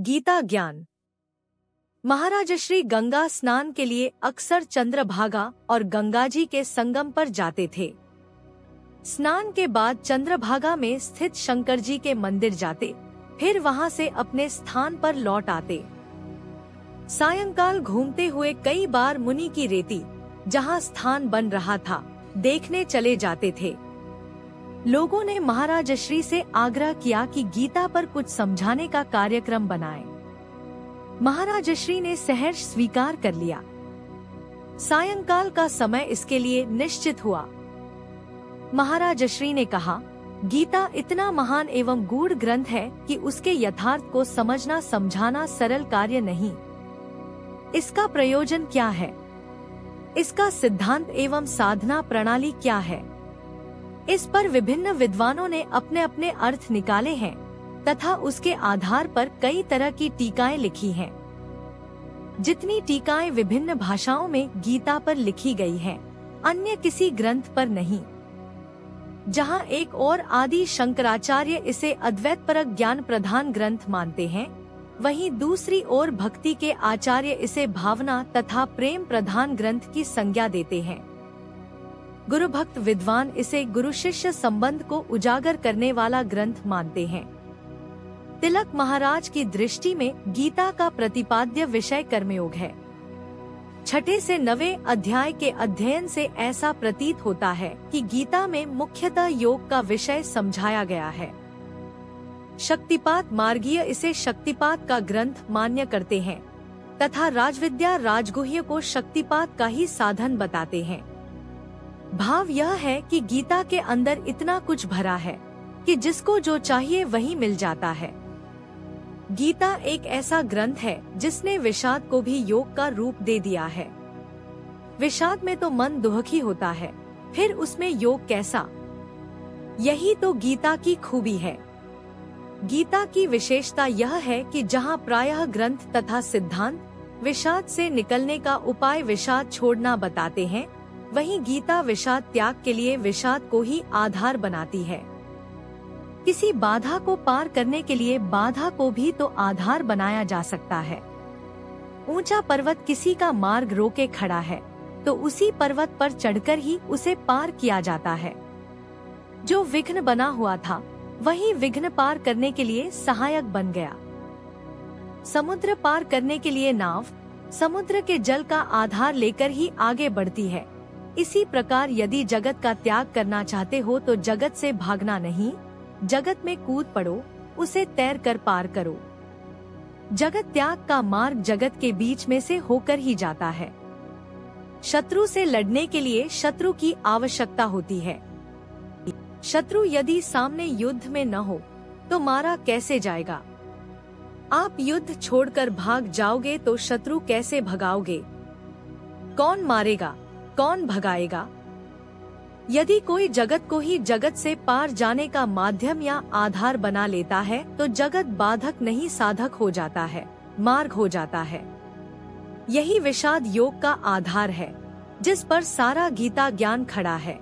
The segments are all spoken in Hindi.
गीता ज्ञान। महाराज श्री गंगा स्नान के लिए अक्सर चंद्रभागा और गंगाजी के संगम पर जाते थे। स्नान के बाद चंद्रभागा में स्थित शंकर जी के मंदिर जाते, फिर वहां से अपने स्थान पर लौट आते। सायंकाल घूमते हुए कई बार मुनि की रेती, जहां स्थान बन रहा था, देखने चले जाते थे। लोगों ने महाराज श्री से आग्रह किया कि गीता पर कुछ समझाने का कार्यक्रम बनाएं। महाराज श्री ने सहर्ष स्वीकार कर लिया। सायंकाल का समय इसके लिए निश्चित हुआ। महाराज श्री ने कहा, गीता इतना महान एवं गूढ़ ग्रंथ है कि उसके यथार्थ को समझना समझाना सरल कार्य नहीं। इसका प्रयोजन क्या है? इसका सिद्धांत एवं साधना प्रणाली क्या है? इस पर विभिन्न विद्वानों ने अपने अपने अर्थ निकाले हैं तथा उसके आधार पर कई तरह की टीकाएं लिखी हैं। जितनी टीकाएं विभिन्न भाषाओं में गीता पर लिखी गई हैं, अन्य किसी ग्रंथ पर नहीं। जहां एक और आदि शंकराचार्य इसे अद्वैतपरक ज्ञान प्रधान ग्रंथ मानते हैं, वहीं दूसरी ओर भक्ति के आचार्य इसे भावना तथा प्रेम प्रधान ग्रंथ की संज्ञा देते हैं। गुरु भक्त विद्वान इसे गुरु शिष्य संबंध को उजागर करने वाला ग्रंथ मानते हैं। तिलक महाराज की दृष्टि में गीता का प्रतिपाद्य विषय कर्मयोग है। 6 से 9 अध्याय के अध्ययन से ऐसा प्रतीत होता है कि गीता में मुख्यतः योग का विषय समझाया गया है। शक्तिपात मार्गीय इसे शक्तिपात का ग्रंथ मान्य करते हैं तथा राजविद्या राजगुह्य को शक्तिपात का ही साधन बताते हैं। भाव यह है कि गीता के अंदर इतना कुछ भरा है कि जिसको जो चाहिए वही मिल जाता है। गीता एक ऐसा ग्रंथ है जिसने विषाद को भी योग का रूप दे दिया है। विषाद में तो मन दुखी होता है, फिर उसमें योग कैसा? यही तो गीता की खूबी है। गीता की विशेषता यह है कि जहाँ प्रायः ग्रंथ तथा सिद्धांत विषाद से निकलने का उपाय विषाद छोड़ना बताते हैं, वहीं गीता विषाद त्याग के लिए विषाद को ही आधार बनाती है। किसी बाधा को पार करने के लिए बाधा को भी तो आधार बनाया जा सकता है। ऊंचा पर्वत किसी का मार्ग रोके खड़ा है, तो उसी पर्वत पर चढ़कर ही उसे पार किया जाता है। जो विघ्न बना हुआ था, वही विघ्न पार करने के लिए सहायक बन गया। समुद्र पार करने के लिए नाव समुद्र के जल का आधार लेकर ही आगे बढ़ती है। इसी प्रकार यदि जगत का त्याग करना चाहते हो तो जगत से भागना नहीं, जगत में कूद पड़ो, उसे तैर कर पार करो। जगत त्याग का मार्ग जगत के बीच में से होकर ही जाता है। शत्रु से लड़ने के लिए शत्रु की आवश्यकता होती है। शत्रु यदि सामने युद्ध में न हो तो मारा कैसे जाएगा? आप युद्ध छोड़कर भाग जाओगे तो शत्रु कैसे भगाओगे? कौन मारेगा, कौन भगाएगा? यदि कोई जगत को ही जगत से पार जाने का माध्यम या आधार बना लेता है तो जगत बाधक नहीं साधक हो जाता है, मार्ग हो जाता है। यही विषाद योग का आधार है, जिस पर सारा गीता ज्ञान खड़ा है।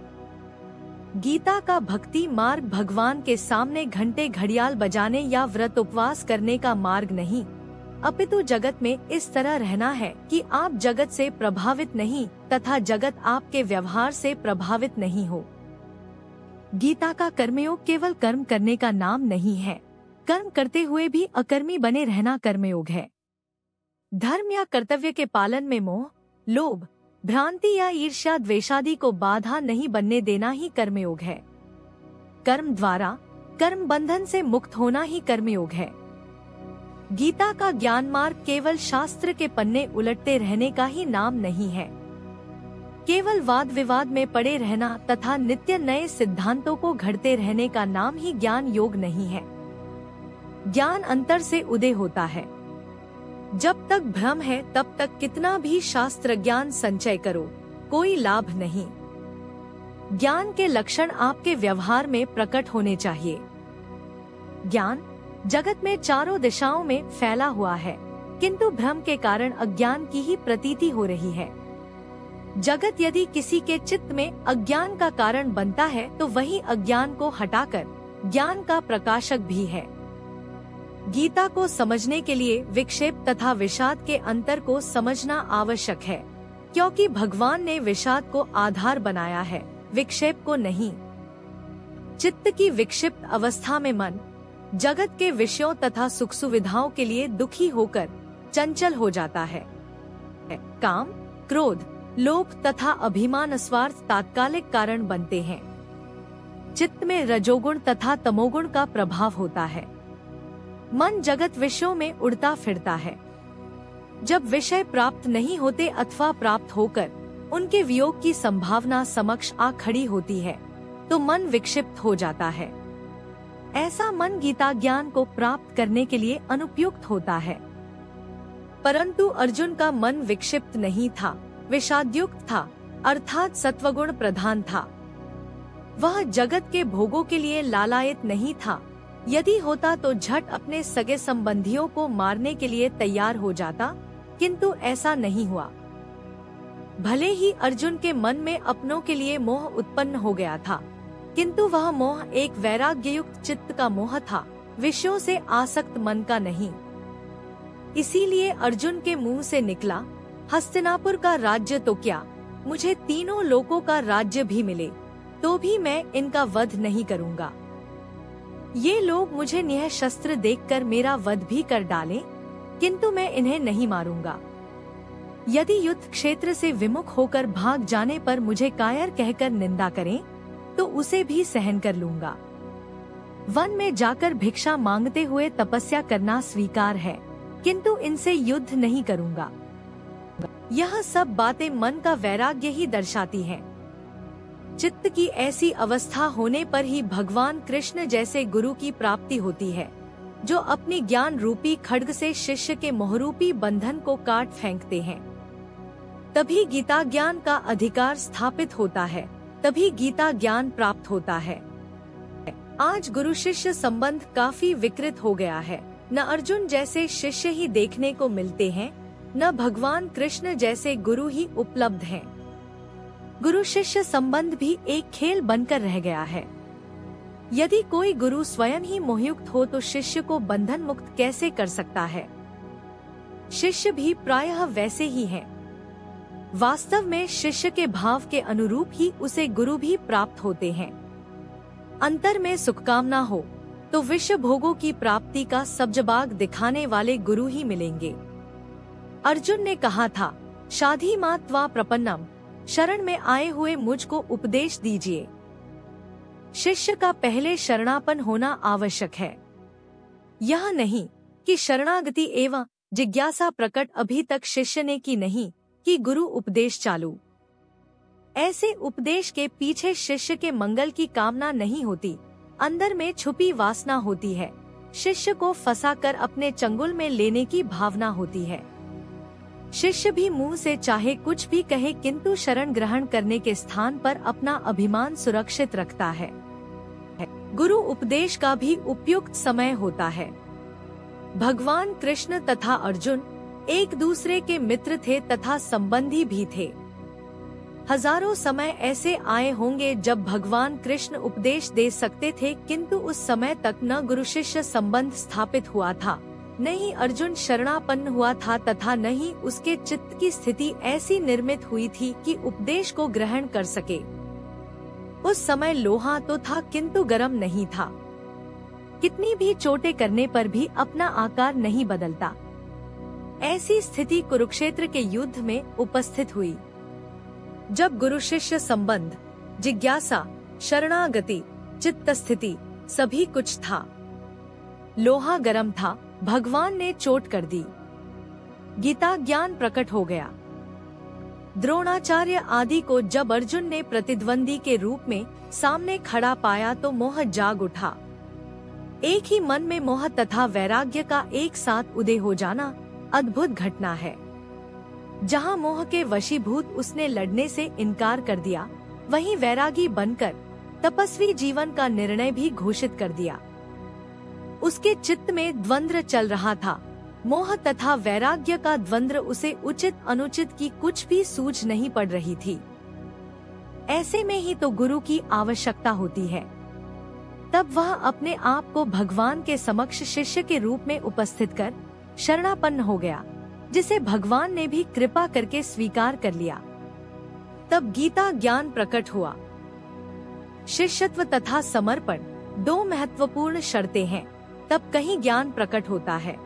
गीता का भक्ति मार्ग भगवान के सामने घंटे घड़ियाल बजाने या व्रत उपवास करने का मार्ग नहीं, अपितु जगत में इस तरह रहना है कि आप जगत से प्रभावित नहीं तथा जगत आपके व्यवहार से प्रभावित नहीं हो। गीता का कर्मयोग केवल कर्म करने का नाम नहीं है, कर्म करते हुए भी अकर्मी बने रहना कर्मयोग है। धर्म या कर्तव्य के पालन में मोह, लोभ, भ्रांति या ईर्ष्या द्वेषादि को बाधा नहीं बनने देना ही कर्मयोग है। कर्म द्वारा कर्म बंधन से मुक्त होना ही कर्मयोग है। गीता का ज्ञान मार्ग केवल शास्त्र के पन्ने उलटते रहने का ही नाम नहीं है। केवल वाद विवाद में पड़े रहना तथा नित्य नए सिद्धांतों को घड़ते रहने का नाम ही ज्ञान योग नहीं है। ज्ञान अंतर से उदय होता है। जब तक भ्रम है तब तक कितना भी शास्त्र ज्ञान संचय करो, कोई लाभ नहीं। ज्ञान के लक्षण आपके व्यवहार में प्रकट होने चाहिए। ज्ञान जगत में चारों दिशाओं में फैला हुआ है, किंतु भ्रम के कारण अज्ञान की ही प्रतीति हो रही है। जगत यदि किसी के चित्त में अज्ञान का कारण बनता है तो वही अज्ञान को हटाकर ज्ञान का प्रकाशक भी है। गीता को समझने के लिए विक्षेप तथा विषाद के अंतर को समझना आवश्यक है, क्योंकि भगवान ने विषाद को आधार बनाया है, विक्षेप को नहीं। चित्त की विक्षिप्त अवस्था में मन जगत के विषयों तथा सुख सुविधाओं के लिए दुखी होकर चंचल हो जाता है। काम, क्रोध, लोभ तथा अभिमान स्वार्थ तात्कालिक कारण बनते हैं। चित्त में रजोगुण तथा तमोगुण का प्रभाव होता है। मन जगत विषयों में उड़ता फिरता है। जब विषय प्राप्त नहीं होते अथवा प्राप्त होकर उनके वियोग की संभावना समक्ष आ खड़ी होती है तो मन विक्षिप्त हो जाता है। ऐसा मन गीता ज्ञान को प्राप्त करने के लिए अनुपयुक्त होता है। परंतु अर्जुन का मन विक्षिप्त नहीं था, विषादयुक्त था, अर्थात सत्वगुण प्रधान था। वह जगत के भोगों के लिए लालायित नहीं था। यदि होता तो झट अपने सगे संबंधियों को मारने के लिए तैयार हो जाता, किंतु ऐसा नहीं हुआ। भले ही अर्जुन के मन में अपनों के लिए मोह उत्पन्न हो गया था, किंतु वह मोह एक वैराग्ययुक्त चित्त का मोह था, विषयों से आसक्त मन का नहीं। इसीलिए अर्जुन के मुंह से निकला, हस्तिनापुर का राज्य तो क्या, मुझे तीनों लोकों का राज्य भी मिले तो भी मैं इनका वध नहीं करूंगा। ये लोग मुझे निःशस्त्र देखकर मेरा वध भी कर डालें, किंतु मैं इन्हें नहीं मारूंगा। यदि युद्ध क्षेत्र से विमुख होकर भाग जाने पर मुझे कायर कहकर निंदा करें तो उसे भी सहन कर लूंगा। वन में जाकर भिक्षा मांगते हुए तपस्या करना स्वीकार है, किंतु इनसे युद्ध नहीं करूंगा। यह सब बातें मन का वैराग्य ही दर्शाती हैं। चित्त की ऐसी अवस्था होने पर ही भगवान कृष्ण जैसे गुरु की प्राप्ति होती है, जो अपनी ज्ञान रूपी खड्ग से शिष्य के मोहरूपी बंधन को काट फेंकते हैं। तभी गीता ज्ञान का अधिकार स्थापित होता है, तभी गीता ज्ञान प्राप्त होता है। आज गुरु शिष्य संबंध काफी विकृत हो गया है। न अर्जुन जैसे शिष्य ही देखने को मिलते हैं, न भगवान कृष्ण जैसे गुरु ही उपलब्ध हैं। गुरु शिष्य संबंध भी एक खेल बनकर रह गया है। यदि कोई गुरु स्वयं ही मोहयुक्त हो तो शिष्य को बंधन मुक्त कैसे कर सकता है। शिष्य भी प्रायः वैसे ही हैं। वास्तव में शिष्य के भाव के अनुरूप ही उसे गुरु भी प्राप्त होते हैं। अंतर में सुखकामना हो तो विश्व भोगों की प्राप्ति का सब्जबाग दिखाने वाले गुरु ही मिलेंगे। अर्जुन ने कहा था, शाधी मात्वा प्रपन्नम, शरण में आए हुए मुझको उपदेश दीजिए। शिष्य का पहले शरणापन होना आवश्यक है। यह नहीं कि शरणागति एवं जिज्ञासा प्रकट अभी तक शिष्य ने की नहीं कि गुरु उपदेश चालू। ऐसे उपदेश के पीछे शिष्य के मंगल की कामना नहीं होती, अंदर में छुपी वासना होती है। शिष्य को फंसाकर अपने चंगुल में लेने की भावना होती है। शिष्य भी मुंह से चाहे कुछ भी कहे, किंतु शरण ग्रहण करने के स्थान पर अपना अभिमान सुरक्षित रखता है। गुरु उपदेश का भी उपयुक्त समय होता है। भगवान कृष्ण तथा अर्जुन एक दूसरे के मित्र थे तथा संबंधी भी थे। हजारों समय ऐसे आए होंगे जब भगवान कृष्ण उपदेश दे सकते थे, किंतु उस समय तक न गुरु शिष्य संबंध स्थापित हुआ था, न ही अर्जुन शरणापन्न हुआ था तथा न ही उसके चित्त की स्थिति ऐसी निर्मित हुई थी कि उपदेश को ग्रहण कर सके। उस समय लोहा तो था किंतु गर्म नहीं था। कितनी भी चोटें करने पर भी अपना आकार नहीं बदलता। ऐसी स्थिति कुरुक्षेत्र के युद्ध में उपस्थित हुई। जब गुरु शिष्य संबंध, जिज्ञासा, शरणागति, चित्त स्थिति सभी कुछ था। लोहा गर्म था, भगवान ने चोट कर दी, गीता ज्ञान प्रकट हो गया। द्रोणाचार्य आदि को जब अर्जुन ने प्रतिद्वंदी के रूप में सामने खड़ा पाया तो मोह जाग उठा। एक ही मन में मोह तथा वैराग्य का एक साथ उदय हो जाना अद्भुत घटना है। जहाँ मोह के वशीभूत उसने लड़ने से इनकार कर दिया, वहीं वैरागी बनकर तपस्वी जीवन का निर्णय भी घोषित कर दिया। उसके चित्त में द्वंद्व चल रहा था। मोह तथा वैराग्य का द्वंद्व उसे उचित अनुचित की कुछ भी सूझ नहीं पड़ रही थी। ऐसे में ही तो गुरु की आवश्यकता होती है। तब वह अपने आप को भगवान के समक्ष शिष्य के रूप में उपस्थित कर शरणापन्न हो गया, जिसे भगवान ने भी कृपा करके स्वीकार कर लिया। तब गीता ज्ञान प्रकट हुआ। शिष्यत्व तथा समर्पण दो महत्वपूर्ण शर्तें हैं, तब कहीं ज्ञान प्रकट होता है।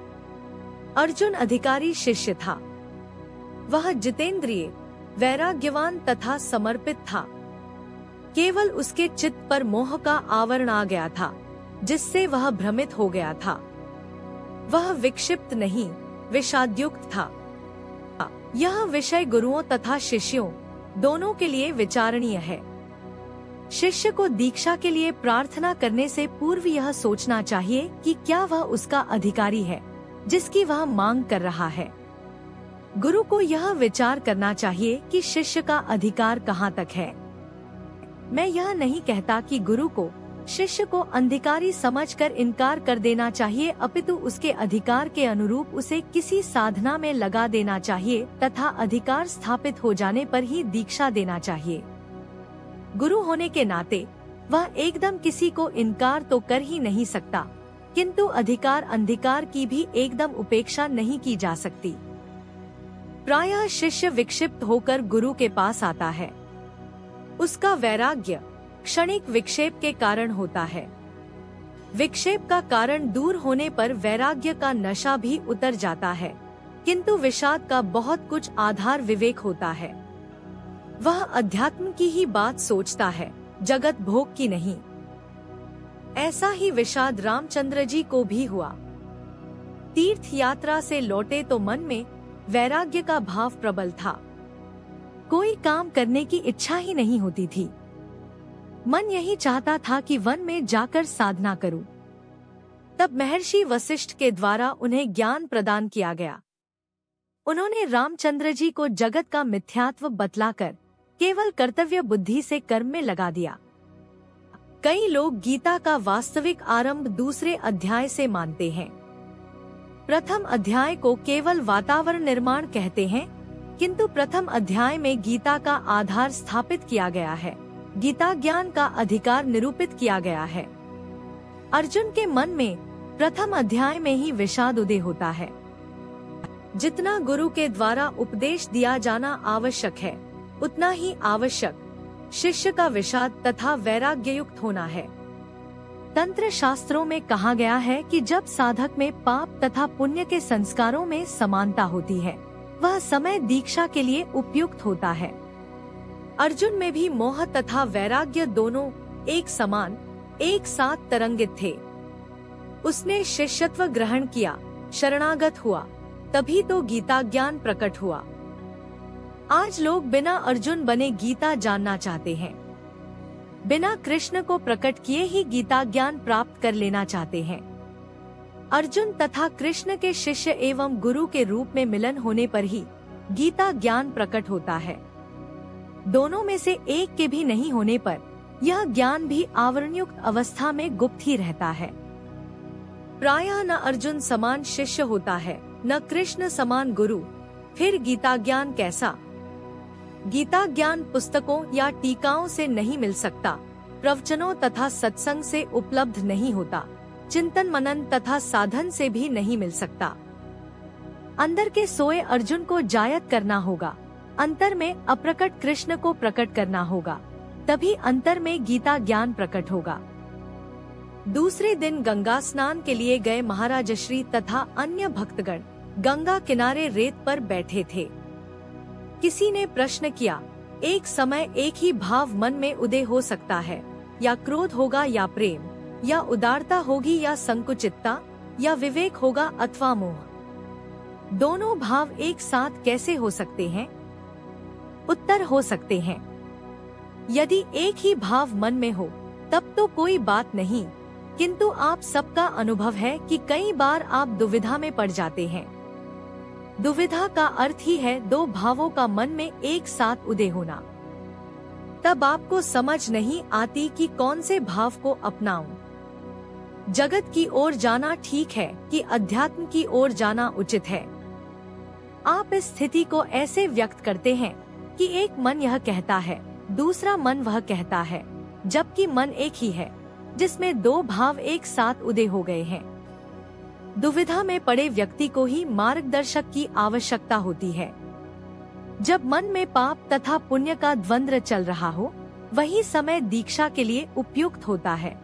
अर्जुन अधिकारी शिष्य था। वह जितेंद्रिय, वैराग्यवान तथा समर्पित था। केवल उसके चित्त पर मोह का आवरण आ गया था, जिससे वह भ्रमित हो गया था। वह विक्षिप्त नहीं, विषादयुक्त था। यह विषय गुरुओं तथा शिष्यों दोनों के लिए विचारणीय है। शिष्य को दीक्षा के लिए प्रार्थना करने से पूर्व यह सोचना चाहिए कि क्या वह उसका अधिकारी है, जिसकी वह मांग कर रहा है। गुरु को यह विचार करना चाहिए कि शिष्य का अधिकार कहाँ तक है। मैं यह नहीं कहता कि गुरु को शिष्य को अधिकारी समझकर इनकार कर देना चाहिए, अपितु उसके अधिकार के अनुरूप उसे किसी साधना में लगा देना चाहिए तथा अधिकार स्थापित हो जाने पर ही दीक्षा देना चाहिए। गुरु होने के नाते वह एकदम किसी को इनकार तो कर ही नहीं सकता, किंतु अधिकार की भी एकदम उपेक्षा नहीं की जा सकती। प्रायः शिष्य विक्षिप्त होकर गुरु के पास आता है। उसका वैराग्य क्षणिक विक्षेप के कारण होता है। विक्षेप का कारण दूर होने पर वैराग्य का नशा भी उतर जाता है, किंतु विषाद का बहुत कुछ आधार विवेक होता है। वह अध्यात्म की ही बात सोचता है, जगत भोग की नहीं। ऐसा ही विषाद रामचंद्र जी को भी हुआ। तीर्थ यात्रा से लौटे तो मन में वैराग्य का भाव प्रबल था। कोई काम करने की इच्छा ही नहीं होती थी। मन यही चाहता था कि वन में जाकर साधना करूं। तब महर्षि वशिष्ठ के द्वारा उन्हें ज्ञान प्रदान किया गया। उन्होंने रामचंद्र जी को जगत का मिथ्यात्व बतलाकर केवल कर्तव्य बुद्धि से कर्म में लगा दिया। कई लोग गीता का वास्तविक आरंभ दूसरे अध्याय से मानते हैं। प्रथम अध्याय को केवल वातावरण निर्माण कहते हैं, किंतु प्रथम अध्याय में गीता का आधार स्थापित किया गया है। गीता ज्ञान का अधिकार निरूपित किया गया है। अर्जुन के मन में प्रथम अध्याय में ही विषाद उदय होता है। जितना गुरु के द्वारा उपदेश दिया जाना आवश्यक है, उतना ही आवश्यक शिष्य का विषाद तथा वैराग्य युक्त होना है। तंत्र शास्त्रों में कहा गया है कि जब साधक में पाप तथा पुण्य के संस्कारों में समानता होती है, वह समय दीक्षा के लिए उपयुक्त होता है। अर्जुन में भी मोह तथा वैराग्य दोनों एक समान, एक साथ तरंगित थे। उसने शिष्यत्व ग्रहण किया, शरणागत हुआ, तभी तो गीता ज्ञान प्रकट हुआ। आज लोग बिना अर्जुन बने गीता जानना चाहते हैं। बिना कृष्ण को प्रकट किए ही गीता ज्ञान प्राप्त कर लेना चाहते हैं। अर्जुन तथा कृष्ण के शिष्य एवं गुरु के रूप में मिलन होने पर ही गीता ज्ञान प्रकट होता है। दोनों में से एक के भी नहीं होने पर यह ज्ञान भी आवरणयुक्त अवस्था में गुप्त ही रहता है। प्रायः न अर्जुन समान शिष्य होता है, न कृष्ण समान गुरु, फिर गीता ज्ञान कैसा? गीता ज्ञान पुस्तकों या टीकाओं से नहीं मिल सकता, प्रवचनों तथा सत्संग से उपलब्ध नहीं होता, चिंतन मनन तथा साधन से भी नहीं मिल सकता। अंदर के सोए अर्जुन को जायत करना होगा, अंतर में अप्रकट कृष्ण को प्रकट करना होगा, तभी अंतर में गीता ज्ञान प्रकट होगा। दूसरे दिन गंगा स्नान के लिए गए महाराज श्री तथा अन्य भक्तगण गंगा किनारे रेत पर बैठे थे। किसी ने प्रश्न किया, एक समय एक ही भाव मन में उदय हो सकता है, या क्रोध होगा या प्रेम, या उदारता होगी या संकुचितता, या विवेक होगा अथवा मोह? दोनों भाव एक साथ कैसे हो सकते हैं? उत्तर, हो सकते हैं। यदि एक ही भाव मन में हो तब तो कोई बात नहीं, किंतु आप सबका अनुभव है कि कई बार आप दुविधा में पड़ जाते हैं। दुविधा का अर्थ ही है दो भावों का मन में एक साथ उदय होना। तब आपको समझ नहीं आती कि कौन से भाव को अपनाऊं। जगत की ओर जाना ठीक है कि अध्यात्म की ओर जाना उचित है? आप इस स्थिति को ऐसे व्यक्त करते हैं कि एक मन यह कहता है, दूसरा मन वह कहता है, जबकि मन एक ही है। जिसमें दो भाव एक साथ उदय हो गए हैं। दुविधा में पड़े व्यक्ति को ही मार्गदर्शक की आवश्यकता होती है। जब मन में पाप तथा पुण्य का द्वंद्व चल रहा हो, वही समय दीक्षा के लिए उपयुक्त होता है।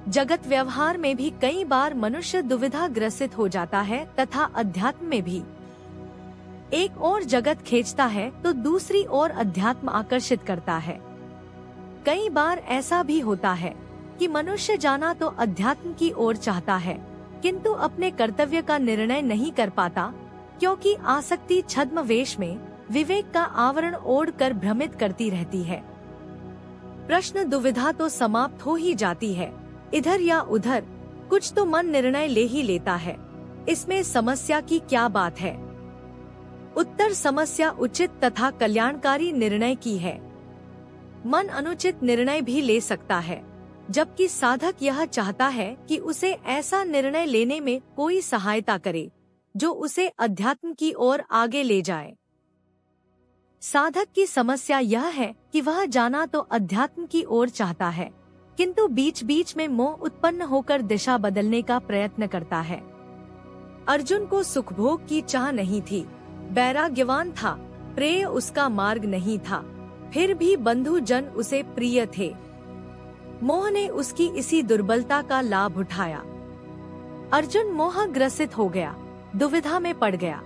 जगत व्यवहार में भी कई बार मनुष्य दुविधा ग्रसित हो जाता है तथा अध्यात्म में भी। एक ओर जगत खींचता है तो दूसरी ओर अध्यात्म आकर्षित करता है। कई बार ऐसा भी होता है कि मनुष्य जाना तो अध्यात्म की ओर चाहता है, किंतु अपने कर्तव्य का निर्णय नहीं कर पाता, क्योंकि आसक्ति छद्मवेश में विवेक का आवरण ओढ़ कर भ्रमित करती रहती है। प्रश्न दुविधा तो समाप्त हो ही जाती है, इधर या उधर कुछ तो मन निर्णय ले ही लेता है। इसमें समस्या की क्या बात है? उत्तर, समस्या उचित तथा कल्याणकारी निर्णय की है। मन अनुचित निर्णय भी ले सकता है, जबकि साधक यह चाहता है कि उसे ऐसा निर्णय लेने में कोई सहायता करे जो उसे अध्यात्म की ओर आगे ले जाए। साधक की समस्या यह है कि वह जाना तो अध्यात्म की ओर चाहता है, किंतु बीच बीच में मोह उत्पन्न होकर दिशा बदलने का प्रयत्न करता है। अर्जुन को सुखभोग की चाह नहीं थी, वैराग्यवान था, प्रेय उसका मार्ग नहीं था, फिर भी बंधु जन उसे प्रिय थे। मोह ने उसकी इसी दुर्बलता का लाभ उठाया। अर्जुन मोह ग्रसित हो गया, दुविधा में पड़ गया।